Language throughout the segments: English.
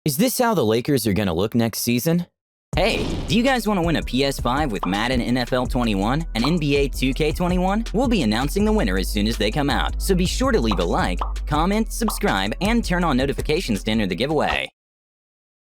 Is this how the Lakers are gonna look next season? Hey, do you guys want to win a PS5 with Madden NFL 21 and NBA 2K21? We'll be announcing the winner as soon as they come out, so be sure to leave a like, comment, subscribe, and turn on notifications to enter the giveaway.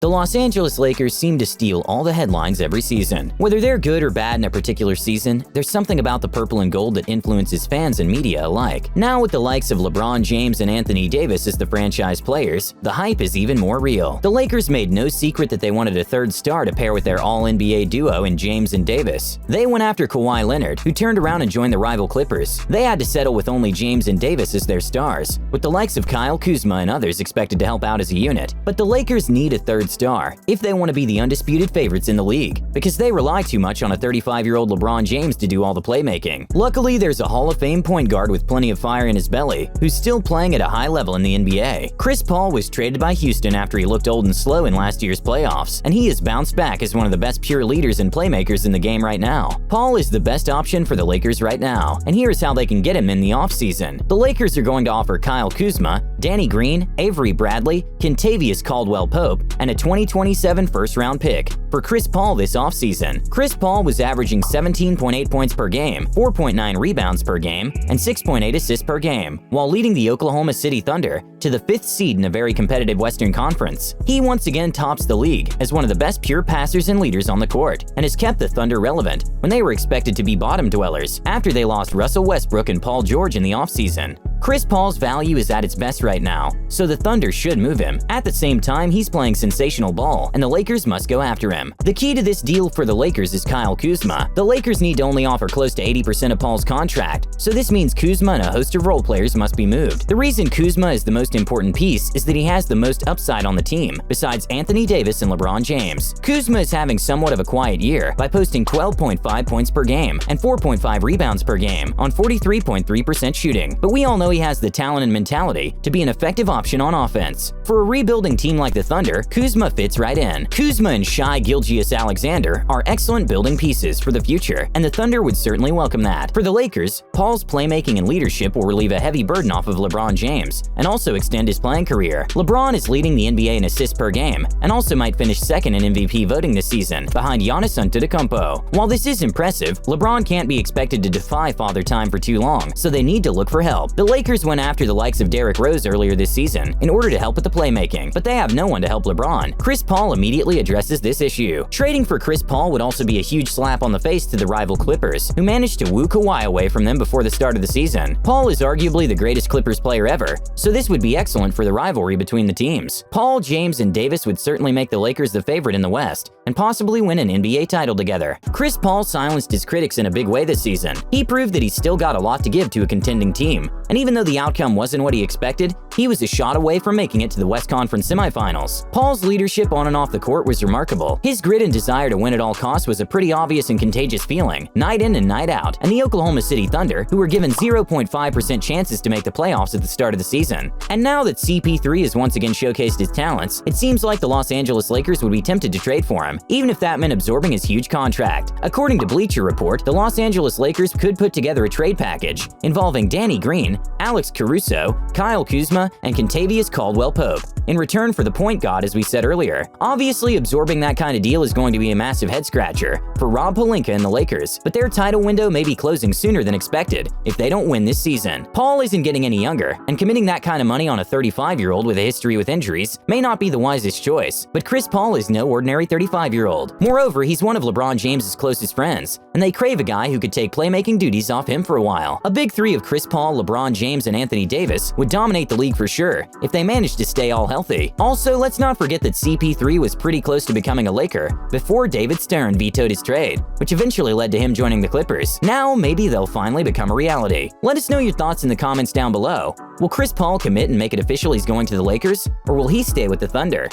The Los Angeles Lakers seem to steal all the headlines every season. Whether they're good or bad in a particular season, there's something about the purple and gold that influences fans and media alike. Now with the likes of LeBron James and Anthony Davis as the franchise players, the hype is even more real. The Lakers made no secret that they wanted a third star to pair with their all-NBA duo in James and Davis. They went after Kawhi Leonard, who turned around and joined the rival Clippers. They had to settle with only James and Davis as their stars, with the likes of Kyle Kuzma and others expected to help out as a unit. But the Lakers need a third star if they want to be the undisputed favorites in the league, because they rely too much on a 35-year-old LeBron James to do all the playmaking. Luckily, there's a Hall of Fame point guard with plenty of fire in his belly, who's still playing at a high level in the NBA. Chris Paul was traded by Houston after he looked old and slow in last year's playoffs, and he has bounced back as one of the best pure leaders and playmakers in the game right now. Paul is the best option for the Lakers right now, and here's how they can get him in the offseason. The Lakers are going to offer Kyle Kuzma, Danny Green, Avery Bradley, Kentavious Caldwell-Pope, and a 2027 first-round pick for Chris Paul this offseason. Chris Paul was averaging 17.8 points per game, 4.9 rebounds per game, and 6.8 assists per game, while leading the Oklahoma City Thunder to the 5th seed in a very competitive Western Conference. He once again tops the league as one of the best pure passers and leaders on the court, and has kept the Thunder relevant when they were expected to be bottom dwellers after they lost Russell Westbrook and Paul George in the offseason. Chris Paul's value is at its best right now, so the Thunder should move him. At the same time, he's playing sensational ball, and the Lakers must go after him. The key to this deal for the Lakers is Kyle Kuzma. The Lakers need to only offer close to 80% of Paul's contract, so this means Kuzma and a host of role players must be moved. The reason Kuzma is the most important piece is that he has the most upside on the team, besides Anthony Davis and LeBron James. Kuzma is having somewhat of a quiet year by posting 12.5 points per game and 4.5 rebounds per game on 43.3% shooting, but we all know he has the talent and mentality to be an effective option on offense. For a rebuilding team like the Thunder, Kuzma fits right in. Kuzma and Shai Gilgeous-Alexander are excellent building pieces for the future, and the Thunder would certainly welcome that. For the Lakers, Paul's playmaking and leadership will relieve a heavy burden off of LeBron James and also extend his playing career. LeBron is leading the NBA in assists per game and also might finish second in MVP voting this season, behind Giannis Antetokounmpo. While this is impressive, LeBron can't be expected to defy Father Time for too long, so they need to look for help. The Lakers went after the likes of Derrick Rose earlier this season in order to help with the playmaking, but they have no one to help LeBron. Chris Paul immediately addresses this issue. Trading for Chris Paul would also be a huge slap on the face to the rival Clippers, who managed to woo Kawhi away from them before the start of the season. Paul is arguably the greatest Clippers player ever, so this would be excellent for the rivalry between the teams. Paul, James, and Davis would certainly make the Lakers the favorite in the West and possibly win an NBA title together. Chris Paul silenced his critics in a big way this season. He proved that he's still got a lot to give to a contending team, and even though the outcome wasn't what he expected, he was a shot away from making it to the West Conference semifinals. Paul's leadership on and off the court was remarkable. His grit and desire to win at all costs was a pretty obvious and contagious feeling, night in and night out, and the Oklahoma City Thunder, who were given 0.5% chances to make the playoffs at the start of the season. And now that CP3 has once again showcased his talents, it seems like the Los Angeles Lakers would be tempted to trade for him, even if that meant absorbing his huge contract. According to Bleacher Report, the Los Angeles Lakers could put together a trade package involving Danny Green, Alex Caruso, Kyle Kuzma, and Kentavious Caldwell-Pope in return for the point guard, as we said earlier. Obviously, absorbing that kind of deal is going to be a massive head-scratcher for Rob Pelinka and the Lakers, but their title window may be closing sooner than expected if they don't win this season. Paul isn't getting any younger, and committing that kind of money on a 35-year-old with a history with injuries may not be the wisest choice, but Chris Paul is no ordinary 35-year-old. Moreover, he's one of LeBron James's closest friends, and they crave a guy who could take playmaking duties off him for a while. A big three of Chris Paul, LeBron James, and Anthony Davis would dominate the league for sure if they managed to stay all healthy. Also, let's not forget that CP3 was pretty close to becoming a Laker before David Stern vetoed his trade, which eventually led to him joining the Clippers. Now, maybe they'll finally become a reality. Let us know your thoughts in the comments down below. Will Chris Paul commit and make it official he's going to the Lakers, or will he stay with the Thunder?